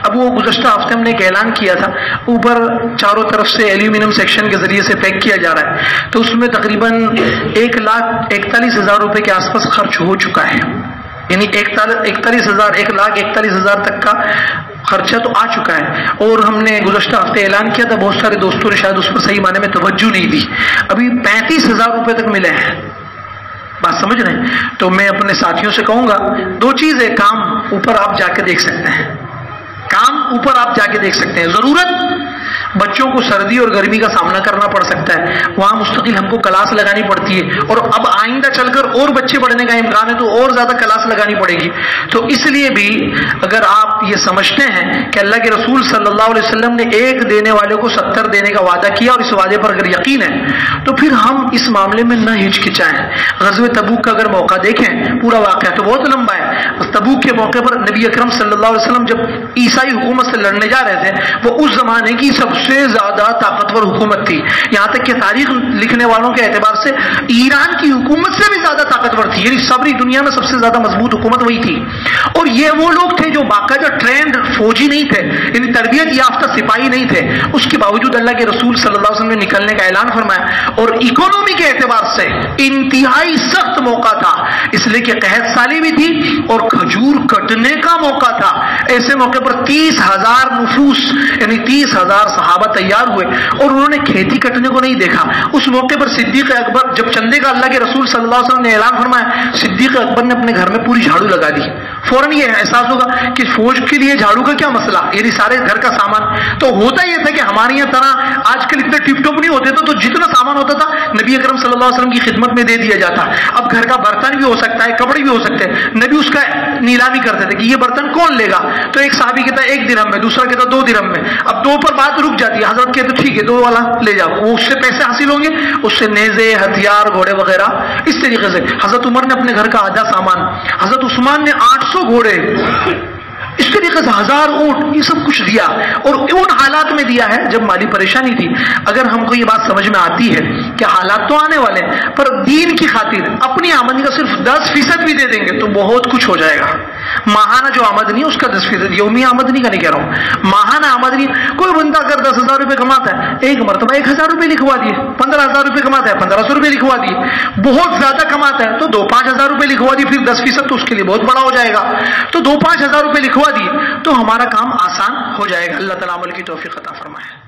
اب وہ گزشتہ ہفتے ہم نے ایک اعلان کیا تھا، اوپر چاروں طرف سے ایلومینیم سیکشن کے ذریعے سے پیک کیا جا رہا ہے، تو اس میں تقریباً 1,41,000 روپے کے آس پاس خرچ ہو چکا ہے، یعنی 1,41,000 تک کا خرچہ تو آ چکا ہے، اور ہم نے گزشتہ ہفتے اعلان کیا تھا، بہت سارے دوستوں نے شاید اس پر صحیح معنی میں توجہ نہیں دی، ابھی 35,000 روپے تک ملے ہیں، بات سمجھ رہے ہیں؟ تو میں اپنے ساتھیوں سے کہوں گا دو چیز ہے، کام اوپر آپ جا کے دیکھ سکتے ہیں، کام اوپر آپ جا کے دیکھ سکتے ہیں، ضرورت بچوں کو سردی اور گرمی کا سامنا کرنا پڑ سکتا ہے، وہاں مستقل ہم کو کلاس لگانی پڑتی ہے، اور اب آئندہ چل کر اور بچے پڑھنے کا امکان ہے تو اور زیادہ کلاس لگانی پڑے گی، تو اس لیے بھی اگر آپ یہ سمجھتے ہیں کہ اللہ کے رسول صلی اللہ علیہ وسلم نے ایک دینے والے کو 70 دینے کا وعدہ کیا اور اس وعدے پر اگر یقین ہے تو پھر ہم اس معاملے میں نہ ہچکچائیں۔ غزوہ تبوک کا اگر موقع دیکھیں، پورا واقعہ تو بہت لمبا ہے، تبوک کے موقع پر نبی اکرم صلی اللہ علیہ وسلم جب عیسائی حکومت سے لڑنے جا رہے تھے، وہ اس زمانے کی سب سے زیادہ طاقتور حکومت تھی. یہاں تک کہ تاریخ لکھنے والوں کے اعتبار سے ایران کی حکومت سے بھی زیادہ طاقتور تھی. یعنی ساری دنیا میں سب سے زیادہ مضبوط حکومت وہی تھی. اور یہ وہ لوگ تھے جو باقاعدہ ٹرینڈ فوجی نہیں تھے, یعنی تربیت یافتہ سپاہی نہیں تھے. اس کے باوجود اللہ کے رسول صلی اللہ علیہ وسلم نے نکلنے کا اعلان فرمایا. اور اکانومی کے اعتبار سے انتہائی سخت موقع تھا, اس لیے کہ قحط سالی بھی تھی اور کھجور کٹنے کا موقع تھا. ایسے موقع پر 30,000 نفوس یعنی 30,000 صحابہ تیار ہوئے اور انہوں نے کھیتی کٹنے کو نہیں دیکھا. اس موقع پر صدیق اکبر جب چندے کا اللہ کے رسول صلی اللہ علیہ وسلم نے اعلان فرمایا, صدیق اکبر نے اپنے گھر میں پوری جھاڑو لگا دی. فوراً یہ احساس ہوگا کہ فوج کے لیے جھاڑو کا کیا مسئلہ, یعنی سارے گھر کا سامان. تو ہوتا یہ تھا کہ ہمارے یہاں طرح آج کل اتنے ٹپ ٹاپ نہیں ہوتے تو جتنا سامان ہوتا تھا نبی اکرم صلی اللہ علیہ وسلم کی خدمت میں دے دیا جاتا. اب گھر کا برتن بھی ہو سکتا ہے, کپڑے بھی ہو سکتے ہیں. نبی اس کا نیلامی کرتے تھے کہ یہ برتن کون لے گا, تو ایک صحابی کہتا ہے 1 درہم میں, دوسرا کہتا ہے 2 درہم میں. اب 2 پر بات رک جاتی ہے, حضرت کہتے ٹھیک ہے 2 والا لے جاؤ, وہ اس سے پیسے حاصل ہوں گے, اس سے نیزے ہتھیار گھوڑے وغیرہ. اس طریقے سے حضرت عمر نے اپنے گھر کا آدھا سامان, حضرت عثمان نے 800 گھوڑے, اس طریقے سے 1000 اونٹ, یہ سب کچھ دیا. اور ان حالات میں دیا ہے جب مالی پریشانی تھی. اگر ہم کو یہ بات سمجھ میں آتی ہے کہ حالات تو آنے والے ہیں, پر دین کی خاطر اپنی آمدنی کا صرف 10% بھی دے دیں گے تو بہت کچھ ہو جائے گا. ماہانہ جو آمدنی ہے اس کا 10%, یومی آمدنی کا نہیں کہہ رہا ہوں, ماہانہ آمدنی. کوئی بندہ اگر 10,000 روپے کماتا ہے, ایک مرتبہ 1,000 روپے لکھوا دیے. 15,000 روپے کماتا ہے, 1,500 روپے لکھوا دیے. بہت زیادہ کماتا ہے تو 2-5 ہزار روپے لکھوا دیے, پھر 10% تو اس کے لیے بہت بڑا ہو جائے گا. تو 2-5 ہزار روپے لکھوا دیے تو ہمارا کام آسان ہو جائے گا. اللہ تعالیٰ عمل کی توفیق عطا فرمائے.